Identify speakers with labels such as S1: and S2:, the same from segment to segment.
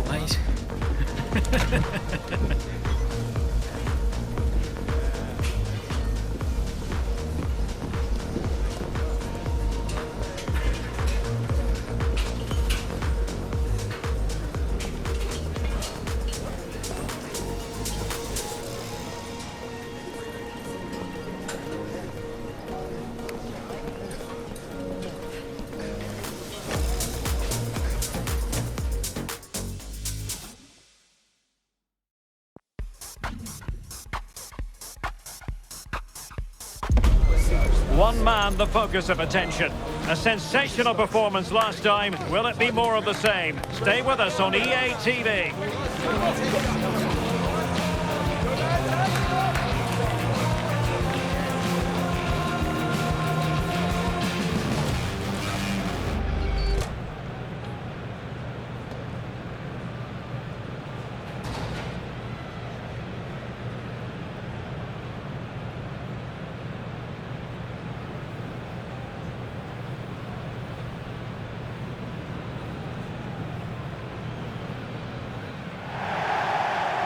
S1: up, mate.
S2: One man the focus of attention. A sensational performance last time. Will it be more of the same? Stay with us on EA TV.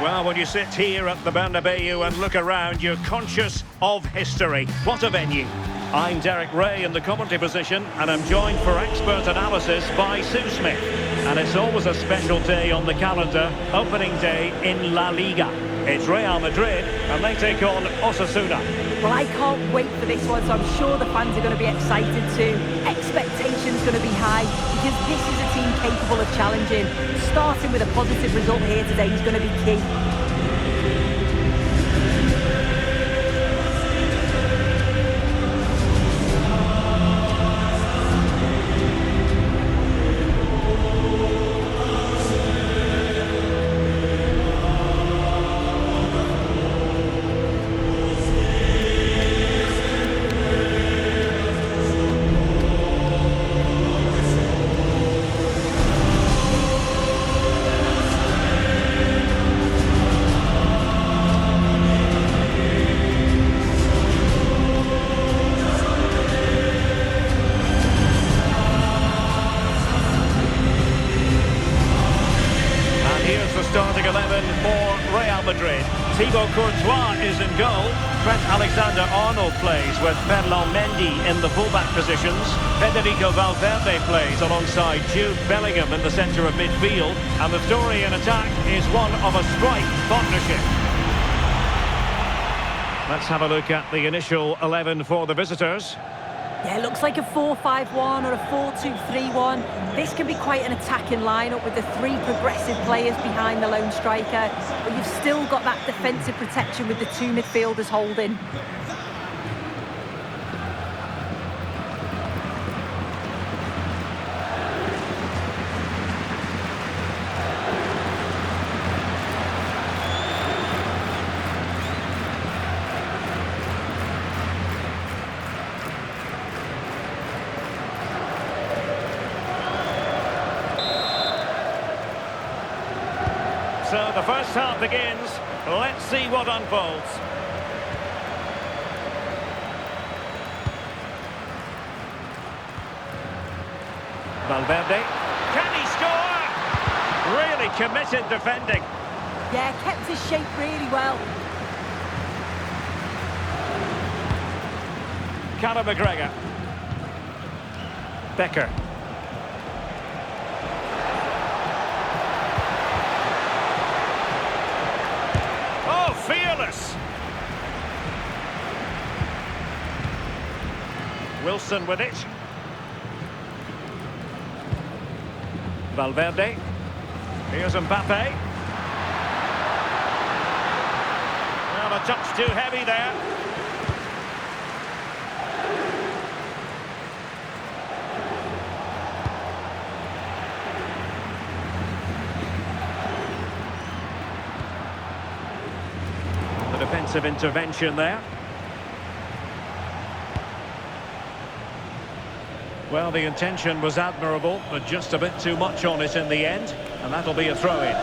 S2: Well, when you sit here at the Bernabeu and look around, you're conscious of history. What a venue. I'm Derek Ray in the commentary position, and I'm joined for expert analysis by Sue Smith. And it's always a special day on the calendar, opening day in La Liga. It's Real Madrid, and they take on Osasuna.
S3: Well, I can't wait for this one, so I'm sure the fans are going to be excited too. Expectations going to be high, because this is a team capable of challenging. Starting with a positive result here today is going to be key.
S2: Starting 11 for Real Madrid. Thibaut Courtois is in goal. Trent Alexander-Arnold plays with Ferland Mendy in the fullback positions. Federico Valverde plays alongside Jude Bellingham in the centre of midfield. And the story in attack is one of a strike partnership. Let's have a look at the initial 11 for the visitors.
S3: Yeah, it looks like a 4-5-1 or a 4-2-3-1. This can be quite an attacking lineup with the three progressive players behind the lone striker, but you've still got that defensive protection with the two midfielders holding.
S2: So the first half begins. Let's see what unfolds. Valverde. Can he score? Really committed defending.
S3: Yeah, kept his shape really well.
S2: Callum McGregor. Becker. Fearless. Wilson with it. Valverde. Here's Mbappe. Well, a touch too heavy there. Defensive intervention there. Well, the intention was admirable, but just a bit too much on it in the end, and that'll be a throw-in.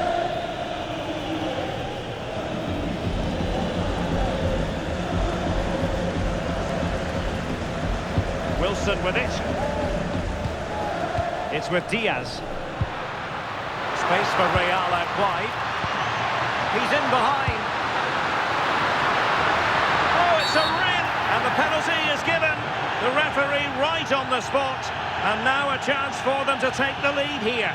S2: Wilson with it. It's with Diaz. Space for Real out wide. He's in behind. Oh, it's a red! And the penalty is given. The referee right on the spot. And now a chance for them to take the lead here.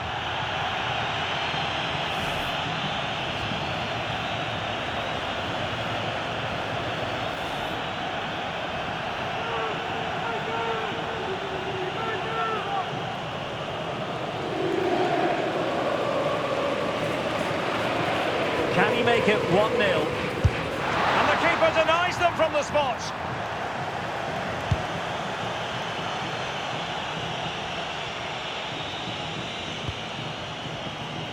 S2: Can he make it 1-0? And the keeper denies them from the spot.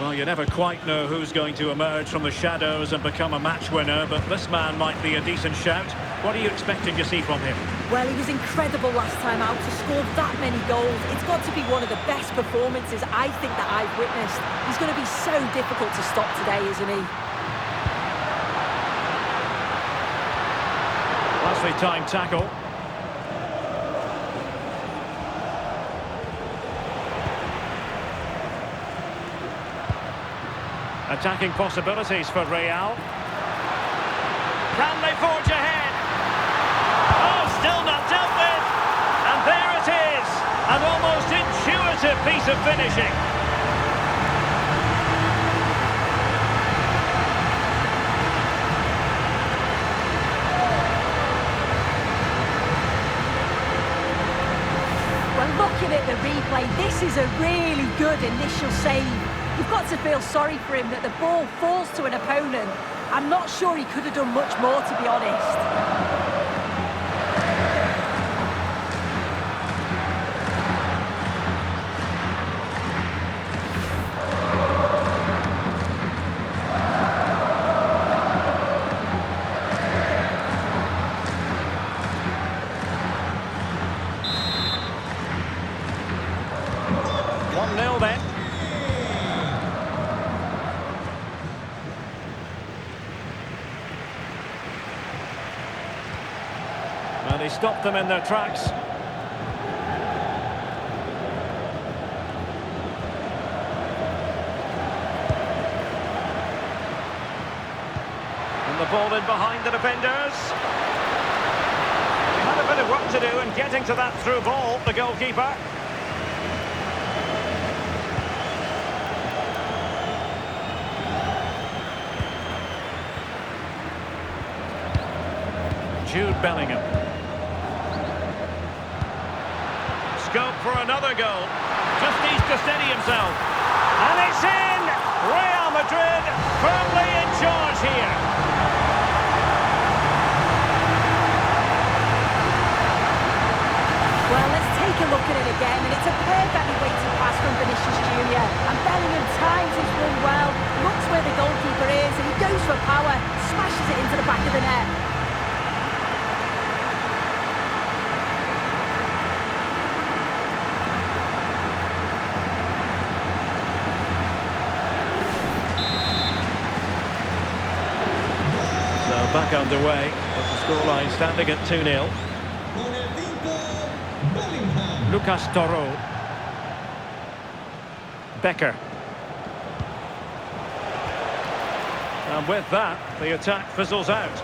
S2: Well, you never quite know who's going to emerge from the shadows and become a match winner, but this man might be a decent shout. What are you expecting to see from him?
S3: Well, he was incredible last time out to score that many goals. It's got to be one of the best performances I think that I've witnessed. He's going to be so difficult to stop today, isn't he?
S2: Nicely timed tackle. Attacking possibilities for Real. Can they forge ahead? Oh, still not dealt with. And there it is. An almost intuitive piece of finishing.
S3: Well, looking at the replay, this is a really good initial save. You've got to feel sorry for him that the ball falls to an opponent. I'm not sure he could have done much more, to be honest.
S2: Then. Well, he stopped them in their tracks. And the ball in behind the defenders. He had a bit of work to do in getting to that through ball, the goalkeeper. Jude Bellingham. Scope for another goal. Just needs to steady himself. And it's in! Real Madrid firmly in charge here.
S3: Well, let's take a look at it again, and it's a perfectly weighted pass from Vinicius Junior. And Bellingham times his run well, looks where the goalkeeper is, and he goes for power, smashes it into the back of the net.
S2: Back underway, but the scoreline standing at 2-0. Lucas Toro. Becker. And with that, the attack fizzles out.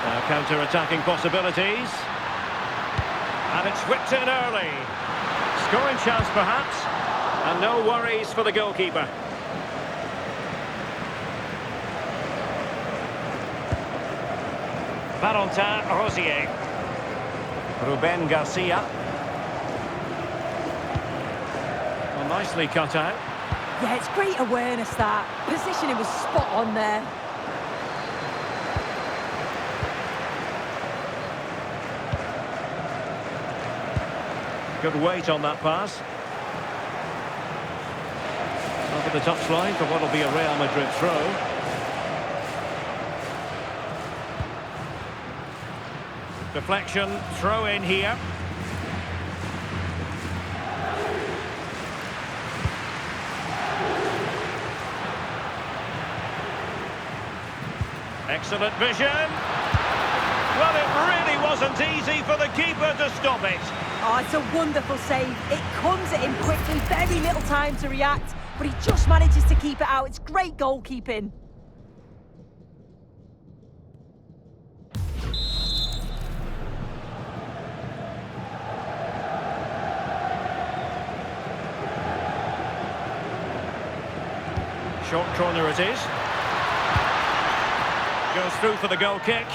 S2: Now counter-attacking possibilities. And it's whipped in early. Scoring chance perhaps. And no worries for the goalkeeper. Valentin Rosier. Ruben Garcia. Well, nicely cut out.
S3: Yeah, it's great awareness that. Positioning was spot on there.
S2: Good weight on that pass. Over the touchline for what will be a Real Madrid throw. Deflection, throw in here. Excellent vision. Well, it really wasn't easy for the keeper to stop it.
S3: Oh, it's a wonderful save. It comes at him quickly, very little time to react. but he just manages to keep it out. It's great goalkeeping.
S2: Short corner it is. Goes through for the goal kick.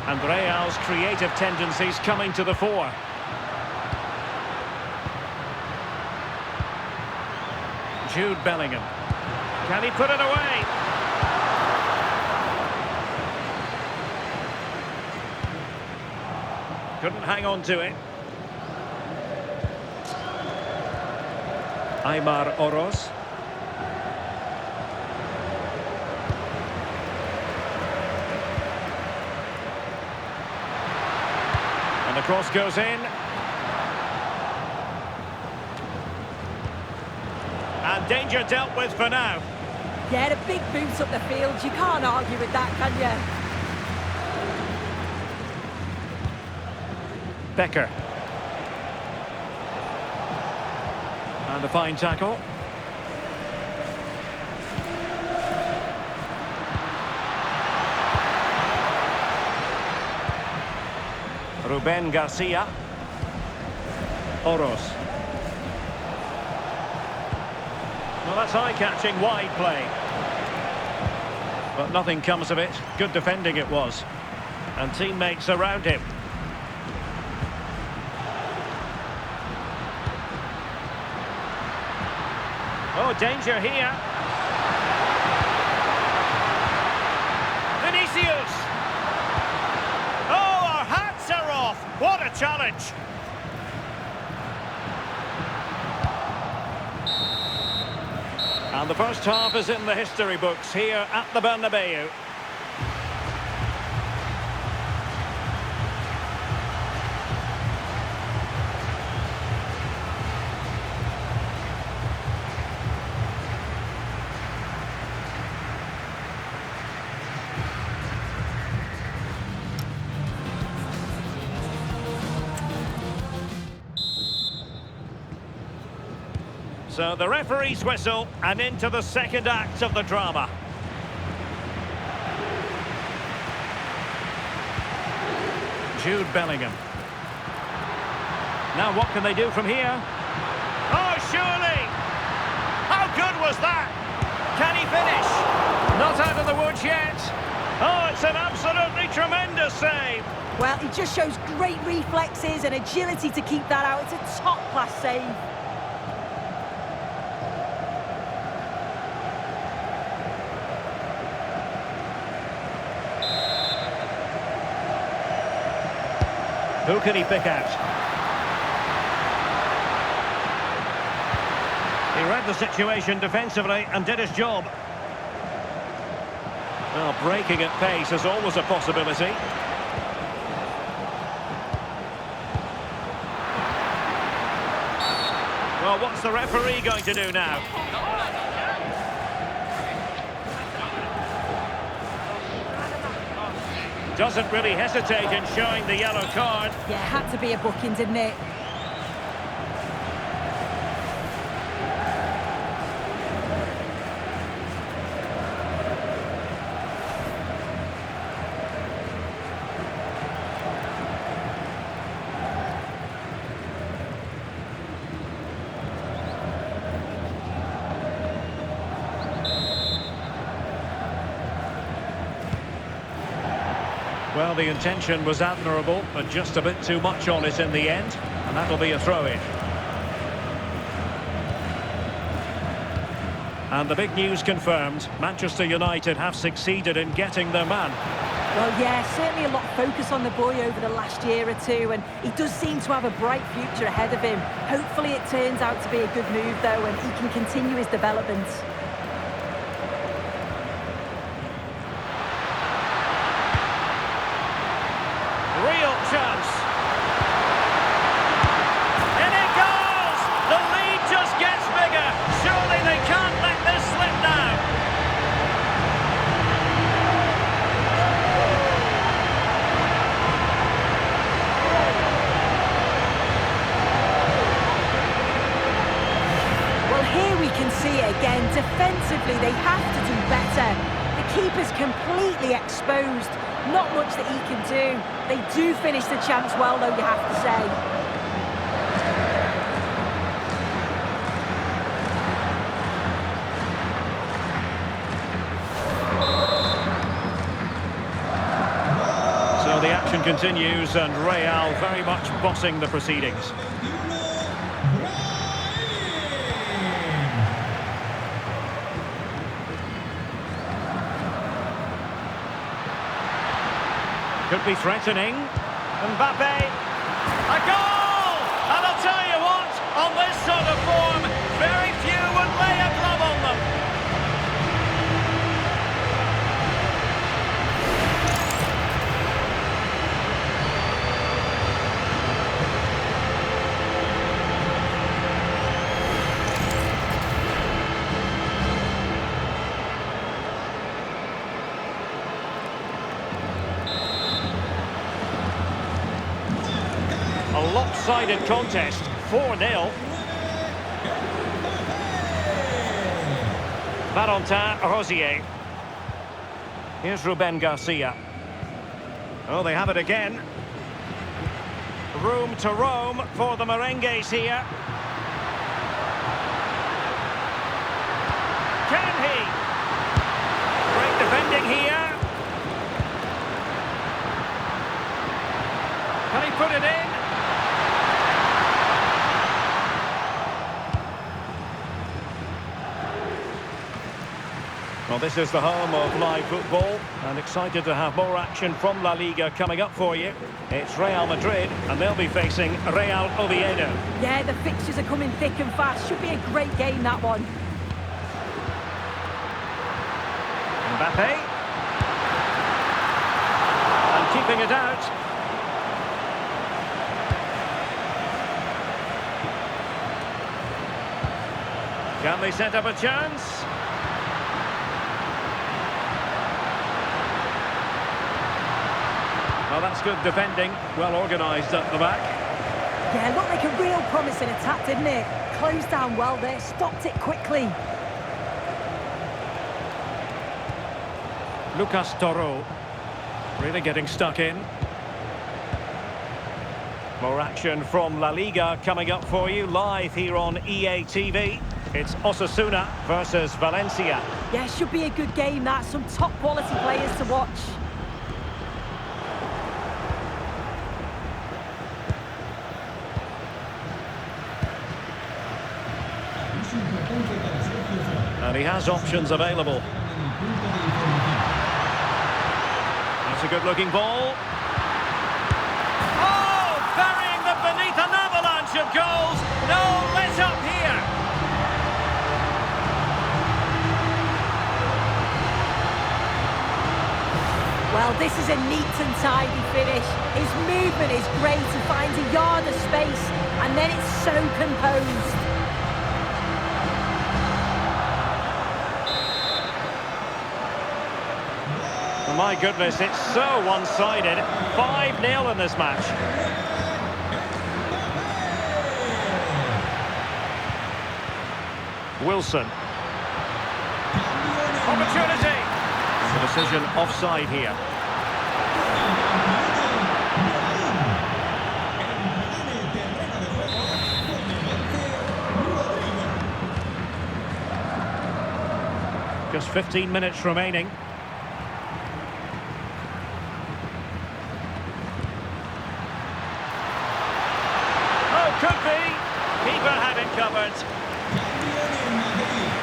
S2: And Real's creative tendencies coming to the fore. Jude Bellingham. Can he put it away? Couldn't hang on to it. Aymar Oroz. And the cross goes in. And danger dealt with for now.
S3: Yeah, a big boot up the field. You can't argue with that, can you?
S2: Becker. And a fine tackle. Ruben Garcia. Oroz. Well, that's eye-catching wide play. But nothing comes of it. Good defending it was. And teammates around him. Oh, danger here. Vinicius! Oh, our hats are off! What a challenge! And the first half is in the history books here at the Bernabeu. So the referee's whistle, and into the second act of the drama. Jude Bellingham. Now what can they do from here? Oh, surely! How good was that? Can he finish? Not out of the woods yet. Oh, it's an absolutely tremendous save.
S3: Well, he just shows great reflexes and agility to keep that out. It's a top-class save.
S2: Who can he pick out? He read the situation defensively and did his job. Well, breaking at pace is always a possibility. Well, what's the referee going to do now? Doesn't really hesitate in showing the yellow card.
S3: Yeah, had to be a booking, didn't it?
S2: Well, the intention was admirable, but just a bit too much on it in the end, and that'll be a throw-in. And the big news confirmed, Manchester United have succeeded in getting their man.
S3: Well, yeah, certainly a lot of focus on the boy over the last year or two, and he does seem to have a bright future ahead of him. Hopefully it turns out to be a good move, though, and he can continue his development.
S2: Real chance.
S3: defensively, they have to do better. The keeper's completely exposed. Not much that he can do. They do finish the chance well, though, you have to say.
S2: So the action continues, and Real very much bossing the proceedings. Could be threatening. Mbappe. A goal! And I'll tell you what, on this sort of form, very few would lay a glove on them. A lopsided contest, 4-0. Valentin Rosier. Here's Ruben Garcia. Oh, they have it again. Room to roam for the Merengues here. Can he? Great defending here. Can he put it in? Well, this is the home of live football, and excited to have more action from La Liga coming up for you. It's Real Madrid, and they'll be facing Real Oviedo.
S3: Yeah, the fixtures are coming thick and fast. Should be a great game, that one.
S2: Mbappe. And keeping it out. Can they set up a chance? Well, that's good defending, well organised at the back.
S3: Yeah, looked like a real promising attack, didn't it? Closed down well there, stopped it quickly.
S2: Lucas Toro, really getting stuck in. More action from La Liga coming up for you, live here on EA TV. It's Osasuna versus Valencia.
S3: Yeah, should be a good game, that. Some top quality players to watch.
S2: And he has options available. That's a good-looking ball. Oh, burying them beneath an avalanche of goals. No let up here.
S3: Well, this is a neat and tidy finish. His movement is great. He finds a yard of space, and then it's so composed.
S2: My goodness, it's so one-sided. 5-0 in this match. Wilson. Opportunity. The decision offside here. Just 15 minutes remaining. Could be. Keeper had it covered.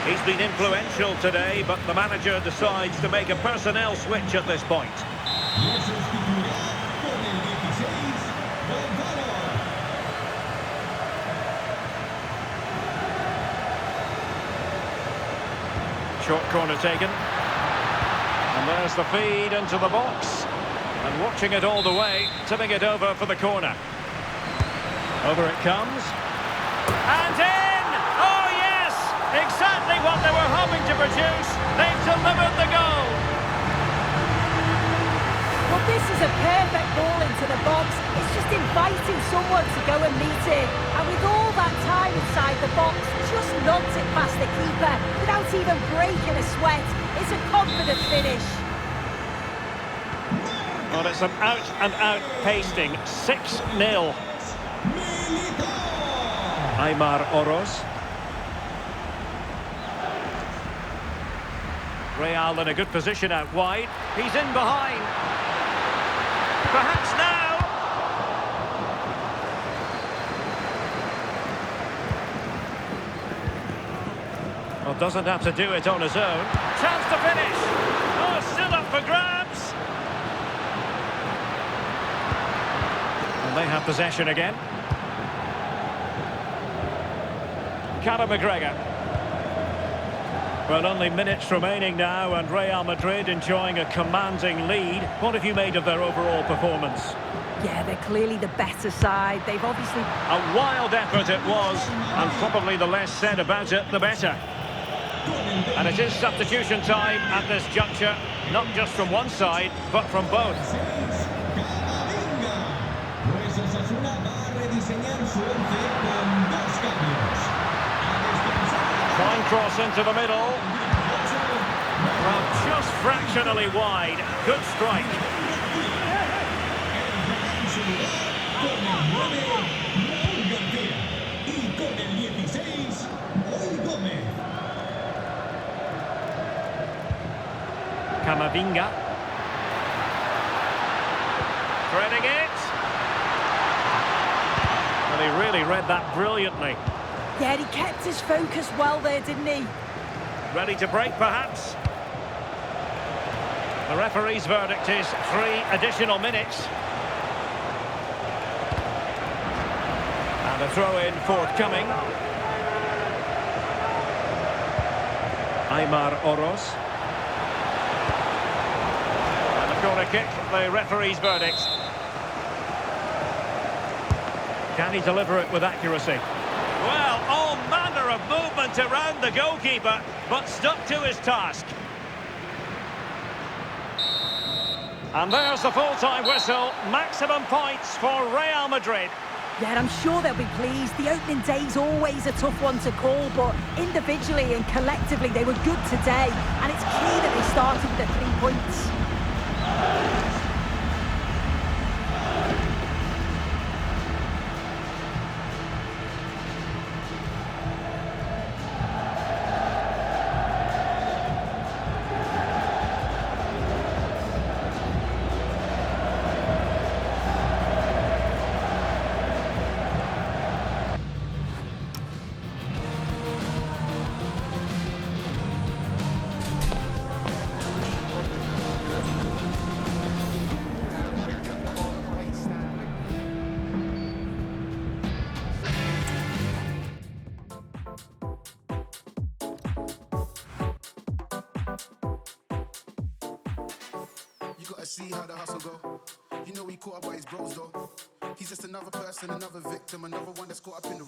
S2: He's been influential today, but the manager decides to make a personnel switch at this point. Short corner taken. And there's the feed into the box. And watching it all the way, tipping it over for the corner. Over it comes. And in! Oh, yes! Exactly what they were hoping to produce. They've delivered the goal.
S3: Well, this is a perfect ball into the box. It's just inviting someone to go and meet him. And with all that time inside the box, just nods it past the keeper without even breaking a sweat. It's a confident finish.
S2: Well, it's an out-and-out pasting. 6-0. Aimar Oroz. Real in a good position out wide. He's in behind. Perhaps now. Well, doesn't have to do it on his own. Chance to finish. Oh, still up for grabs. And they have possession again. Conor McGregor. Well, only minutes remaining now, and Real Madrid enjoying a commanding lead. What have you made of their overall performance?
S3: Yeah, they're clearly the better side. They've obviously...
S2: A wild effort it was, and probably the less said about it, the better. And it is substitution time at this juncture, not just from one side, but from both. Fine cross into the middle. Well, just fractionally wide. Good strike. Camavinga. Threading it. Well, he really read that brilliantly.
S3: Yeah, he kept his focus well there, didn't he?
S2: Ready to break, perhaps? The referee's verdict is 3 additional minutes. And a throw-in forthcoming. Aimar Oroz. And the corner kick, the referee's verdict. Can he deliver it with accuracy? Well, all manner of movement around the goalkeeper, but stuck to his task. And there's the full-time whistle. Maximum points for Real Madrid.
S3: Yeah, I'm sure they'll be pleased. The opening day's always a tough one to call, but individually and collectively they were good today, and it's key that they started with the 3 points.
S1: You gotta see how the hustle go. You know he caught up by his bros though. He's just another person, another victim, another one that's caught up in the